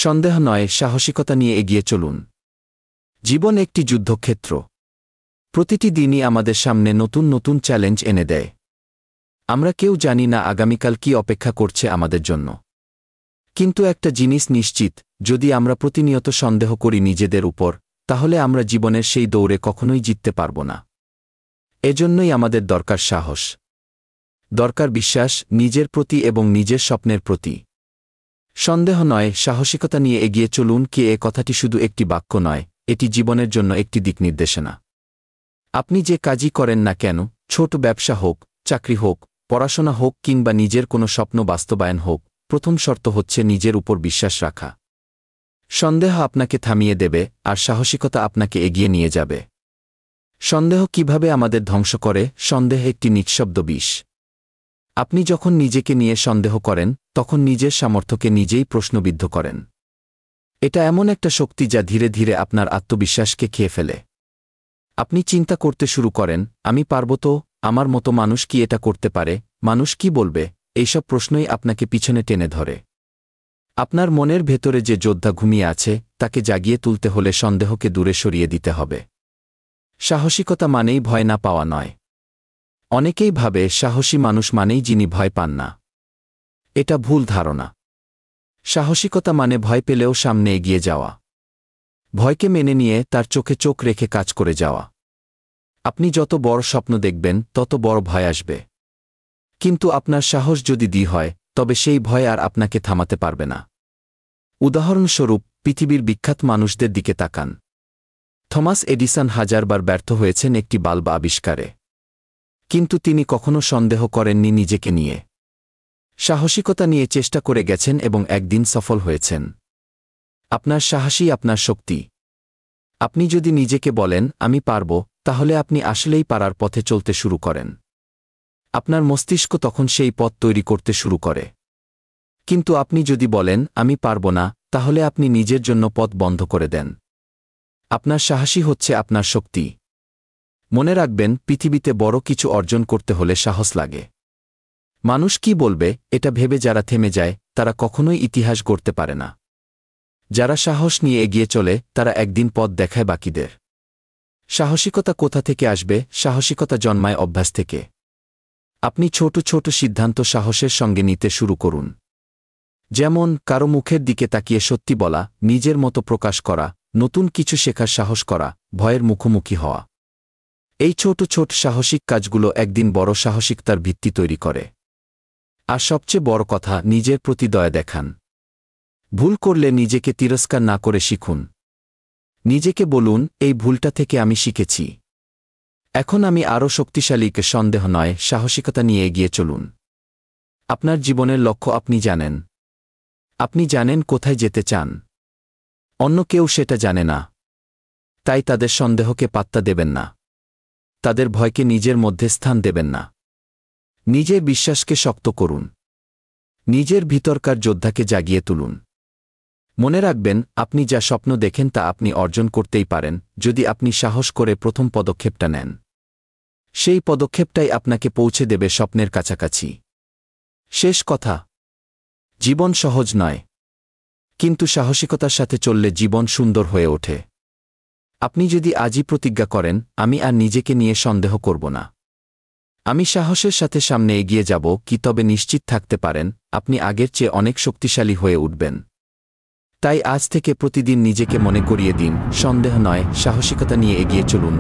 সন্দেহ নয়, সাহসিকতা নিয়ে এগিয়ে চলুন। জীবন একটি যুদ্ধক্ষেত্র। প্রতিটি দিনই আমাদের সামনে নতুন নতুন চ্যালেঞ্জ এনে দেয়। আমরা কেউ জানি না আগামীকাল কি অপেক্ষা করছে আমাদের জন্য। কিন্তু একটা জিনিস নিশ্চিত, যদি আমরা প্রতিনিয়ত সন্দেহ করি নিজেদের উপর, তাহলে আমরা জীবনের সেই দৌড়ে কখনোই জিততে পারব না। এজন্যই আমাদের দরকার সাহস, দরকার বিশ্বাস নিজের প্রতি এবং নিজের স্বপ্নের প্রতি। সন্দেহ নয়, সাহসিকতা নিয়ে এগিয়ে চলুন এ কথাটি শুধু একটি বাক্য নয়, এটি জীবনের জন্য একটি দিকনির্দেশনা। আপনি যে কাজই করেন না কেন, ছোট ব্যবসা হোক, চাকরি হোক, পড়াশোনা হোক কিংবা নিজের কোনো স্বপ্ন বাস্তবায়ন হোক, প্রথম শর্ত হচ্ছে নিজের উপর বিশ্বাস রাখা। সন্দেহ আপনাকে থামিয়ে দেবে, আর সাহসিকতা আপনাকে এগিয়ে নিয়ে যাবে। সন্দেহ কিভাবে আমাদের ধ্বংস করে? সন্দেহ একটি নিঃশব্দ বিষ। আপনি যখন নিজেকে নিয়ে সন্দেহ করেন, তখন নিজের সামর্থ্যকে নিজেই প্রশ্নবিদ্ধ করেন। এটা এমন একটা শক্তি যা ধীরে ধীরে আপনার আত্মবিশ্বাসকে খেয়ে ফেলে। আপনি চিন্তা করতে শুরু করেন, আমি পারব তো? আমার মতো মানুষ কি এটা করতে পারে? মানুষ কি বলবে? এইসব প্রশ্নই আপনাকে পিছনে টেনে ধরে। আপনার মনের ভেতরে যে যোদ্ধা ঘুমিয়ে আছে, তাকে জাগিয়ে তুলতে হলে সন্দেহকে দূরে সরিয়ে দিতে হবে। সাহসিকতা মানেই ভয় না পাওয়া নয়। অনেকেই ভাবে সাহসী মানুষ মানেই যিনি ভয় পান না। এটা ভুল ধারণা। সাহসিকতা মানে ভয় পেলেও সামনে এগিয়ে যাওয়া, ভয়কে মেনে নিয়ে তার চোখে চোখ রেখে কাজ করে যাওয়া। আপনি যত বড় স্বপ্ন দেখবেন, তত বড় ভয় আসবে। কিন্তু আপনার সাহস যদি হয়, তবে সেই ভয় আর আপনাকে থামাতে পারবে না। উদাহরণস্বরূপ, পৃথিবীর বিখ্যাত মানুষদের দিকে তাকান। থমাস এডিসন হাজারবার ব্যর্থ হয়েছেন একটি বাল্ব আবিষ্কারে। কিন্তু তিনি কখনো সন্দেহ করেননি নিজেকে নিয়ে। সাহসিকতা নিয়ে চেষ্টা করে গেছেন এবং একদিন সফল হয়েছেন। আপনার সাহসই আপনার শক্তি। আপনি যদি নিজেকে বলেন, আমি পারব, তাহলে আপনি আসলেই পারার পথে চলতে শুরু করেন। আপনার মস্তিষ্ক তখন সেই পথ তৈরি করতে শুরু করে। কিন্তু আপনি যদি বলেন, আমি পারব না, তাহলে আপনি নিজের জন্য পথ বন্ধ করে দেন। আপনার সাহসই হচ্ছে আপনার শক্তি। মনে রাখবেন, পৃথিবীতে বড় কিছু অর্জন করতে হলে সাহস লাগে। মানুষ কি বলবে, এটা ভেবে যারা থেমে যায়, তারা কখনোই ইতিহাস গড়তে পারে না। যারা সাহস নিয়ে এগিয়ে চলে, তারা একদিন পথ দেখায় বাকিদের। সাহসিকতা কোথা থেকে আসবে? সাহসিকতা জন্মায় অভ্যাস থেকে। আপনি ছোট ছোট সিদ্ধান্ত সাহসের সঙ্গে নিতে শুরু করুন। যেমন, কারো মুখের দিকে তাকিয়ে সত্যি বলা, নিজের মতো প্রকাশ করা, নতুন কিছু শেখার সাহস করা, ভয়ের মুখোমুখি হওয়া। এই ছোট ছোট সাহসিক কাজগুলো একদিন বড় সাহসিকতার ভিত্তি তৈরি করে। আর সবচেয়ে বড় কথা, নিজের প্রতি দয়া দেখান। ভুল করলে নিজেকে তিরস্কার না করে শিখুন। নিজেকে বলুন, এই ভুলটা থেকে আমি শিখেছি। এখন আমি আরও শক্তিশালী। সন্দেহ নয়, সাহসিকতা নিয়ে এগিয়ে চলুন। আপনার জীবনের লক্ষ্য আপনি জানেন। আপনি জানেন কোথায় যেতে চান। অন্য কেউ সেটা জানে না। তাই তাদের সন্দেহকে পাত্তা দেবেন না। তাদের ভয়কে নিজের মধ্যে স্থান দেবেন না। নিজের বিশ্বাসকে শক্ত করুন। নিজের ভিতরকার যোদ্ধাকে জাগিয়ে তুলুন। মনে রাখবেন, আপনি যা স্বপ্ন দেখেন তা আপনি অর্জন করতেই পারেন, যদি আপনি সাহস করে প্রথম পদক্ষেপটা নেন। সেই পদক্ষেপটাই আপনাকে পৌঁছে দেবে স্বপ্নের কাছাকাছি। শেষ কথা, জীবন সহজ নয়, কিন্তু সাহসিকতার সাথে চললে জীবন সুন্দর হয়ে ওঠে। আপনি যদি আজই প্রতিজ্ঞা করেন, আমি আর নিজেকে নিয়ে সন্দেহ করব না, আমি সাহসের সাথে সামনে এগিয়ে যাব, তবে নিশ্চিত থাকতে পারেন, আপনি আগের চেয়ে অনেক শক্তিশালী হয়ে উঠবেন। তাই আজ থেকে প্রতিদিন নিজেকে মনে করিয়ে দিন, সন্দেহ নয়, সাহসিকতা নিয়ে এগিয়ে চলুন।